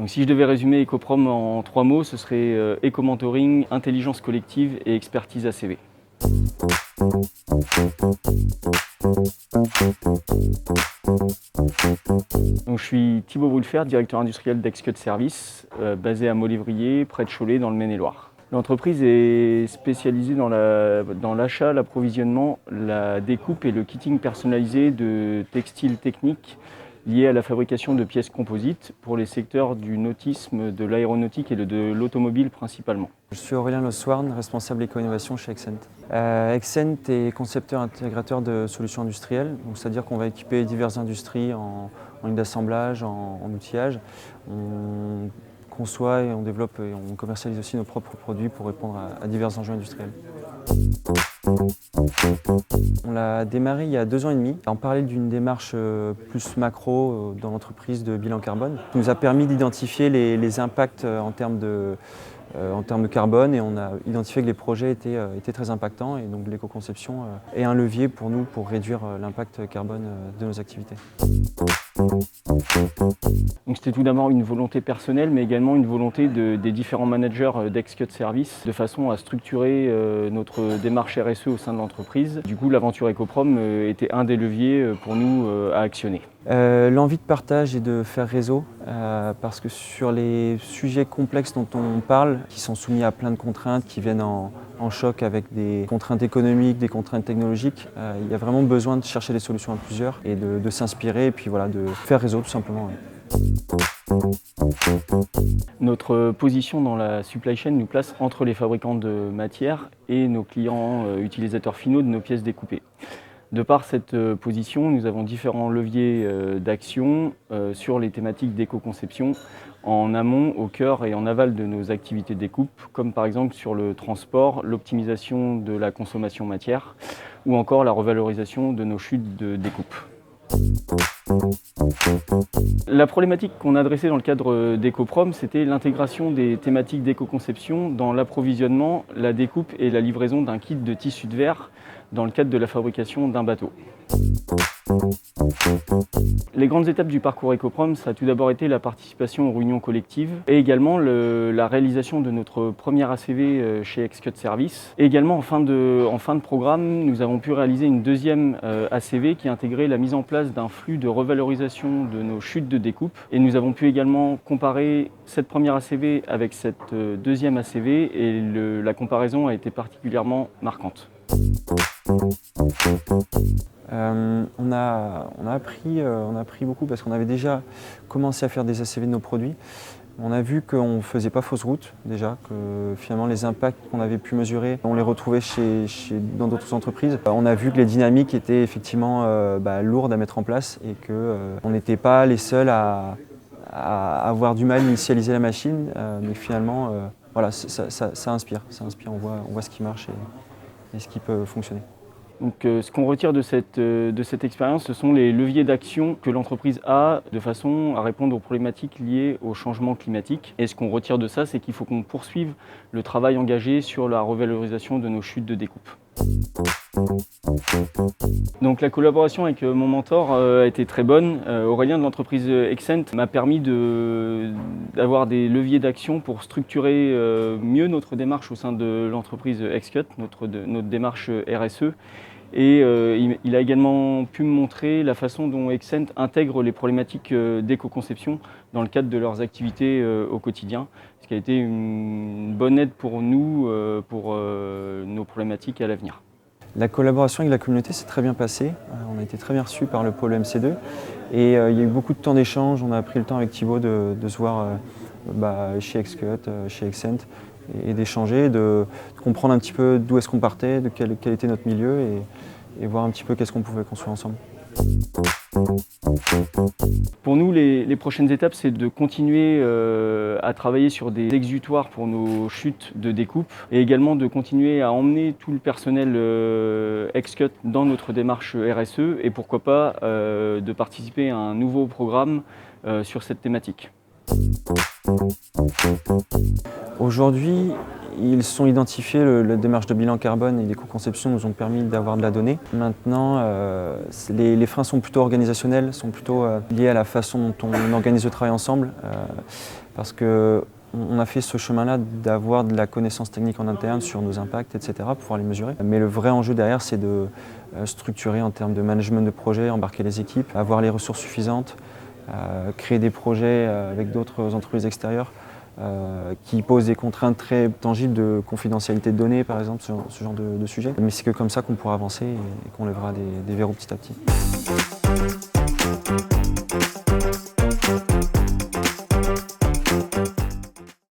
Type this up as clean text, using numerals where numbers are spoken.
Donc si je devais résumer Ecoprom en 3 mots, ce serait éco-mentoring, intelligence collective et expertise ACV. Donc, je suis Thibaut Brulfer, directeur industriel d'Excut Service, basé à Molévrier, près de Cholet, dans le Maine-et-Loire. L'entreprise est spécialisée dans l'achat, l'approvisionnement, la découpe et le kitting personnalisé de textiles techniques liés à la fabrication de pièces composites pour les secteurs du nautisme, de l'aéronautique et de l'automobile principalement. Je suis Aurélien Loswarn, responsable éco-innovation chez Exent. Exent est concepteur intégrateur de solutions industrielles, c'est-à-dire qu'on va équiper diverses industries en ligne d'assemblage, en outillage. On conçoit et on développe et on commercialise aussi nos propres produits pour répondre à divers enjeux industriels. On l'a démarré il y a 2 ans et demi, en parallèle d'une démarche plus macro dans l'entreprise de bilan carbone, qui nous a permis d'identifier les impacts en termes de carbone, et on a identifié que les projets étaient très impactants, et donc l'éco-conception est un levier pour nous pour réduire l'impact carbone de nos activités. Donc c'était tout d'abord une volonté personnelle, mais également une volonté des différents managers d'Excut Service, de façon à structurer notre démarche RSE au sein de l'entreprise. Du coup, l'aventure Ecoprom était un des leviers pour nous à actionner. L'envie de partage et de faire réseau, parce que sur les sujets complexes dont on parle, qui sont soumis à plein de contraintes, qui viennent en choc avec des contraintes économiques, des contraintes technologiques, il y a vraiment besoin de chercher des solutions à plusieurs et de s'inspirer, et puis voilà, de faire réseau tout simplement. Notre position dans la supply chain nous place entre les fabricants de matières et nos clients utilisateurs finaux de nos pièces découpées. De par cette position, nous avons différents leviers d'action sur les thématiques d'éco-conception en amont, au cœur et en aval de nos activités de découpe, comme par exemple sur le transport, l'optimisation de la consommation matière ou encore la revalorisation de nos chutes de découpe. La problématique qu'on a adressée dans le cadre d'Ecoprom, c'était l'intégration des thématiques d'éco-conception dans l'approvisionnement, la découpe et la livraison d'un kit de tissu de verre dans le cadre de la fabrication d'un bateau. Les grandes étapes du parcours Ecoprom, ça a tout d'abord été la participation aux réunions collectives et également la réalisation de notre première ACV chez Excut Service. Et également en fin de programme, nous avons pu réaliser une deuxième ACV qui intégrait la mise en place d'un flux de revalorisation de nos chutes de découpe. Et nous avons pu également comparer cette première ACV avec cette deuxième ACV, et la comparaison a été particulièrement marquante. On a appris beaucoup, parce qu'on avait déjà commencé à faire des ACV de nos produits. On a vu qu'on ne faisait pas fausse route déjà, que finalement les impacts qu'on avait pu mesurer, on les retrouvait dans d'autres entreprises. On a vu que les dynamiques étaient effectivement lourdes à mettre en place, et qu'on n'était pas les seuls à avoir du mal à initialiser la machine, mais finalement voilà, ça inspire, on voit ce qui marche et ce qui peut fonctionner. Donc, ce qu'on retire de cette expérience, ce sont les leviers d'action que l'entreprise a de façon à répondre aux problématiques liées au changement climatique. Et ce qu'on retire de ça, c'est qu'il faut qu'on poursuive le travail engagé sur la revalorisation de nos chutes de découpe. Donc la collaboration avec mon mentor a été très bonne. Aurélien de l'entreprise Exent m'a permis d'avoir des leviers d'action pour structurer mieux notre démarche au sein de l'entreprise Excut, notre démarche RSE. Et il a également pu me montrer la façon dont Exent intègre les problématiques d'éco-conception dans le cadre de leurs activités au quotidien, ce qui a été une bonne aide pour nous, pour nos problématiques à l'avenir. La collaboration avec la communauté s'est très bien passée. On a été très bien reçus par le pôle MC2, et il y a eu beaucoup de temps d'échange. On a pris le temps avec Thibaut de se voir chez Excut, chez Exent, et d'échanger, de comprendre un petit peu d'où est-ce qu'on partait, de quel était notre milieu, et voir un petit peu qu'est-ce qu'on pouvait construire ensemble. Pour nous, les prochaines étapes, c'est de continuer à travailler sur des exutoires pour nos chutes de découpe, et également de continuer à emmener tout le personnel Excut dans notre démarche RSE, et pourquoi pas de participer à un nouveau programme sur cette thématique. Aujourd'hui, Ils sont identifiés, la démarche de bilan carbone et l'éco-conception nous ont permis d'avoir de la donnée. Maintenant, les freins sont plutôt organisationnels, sont plutôt liés à la façon dont on organise le travail ensemble, parce qu'on a fait ce chemin-là d'avoir de la connaissance technique en interne sur nos impacts, etc., pour pouvoir les mesurer. Mais le vrai enjeu derrière, c'est de structurer en termes de management de projet, embarquer les équipes, avoir les ressources suffisantes, créer des projets avec d'autres entreprises extérieures qui posent des contraintes très tangibles de confidentialité de données, par exemple, ce genre de sujet. Mais c'est que comme ça qu'on pourra avancer et qu'on lèvera des verrous petit à petit.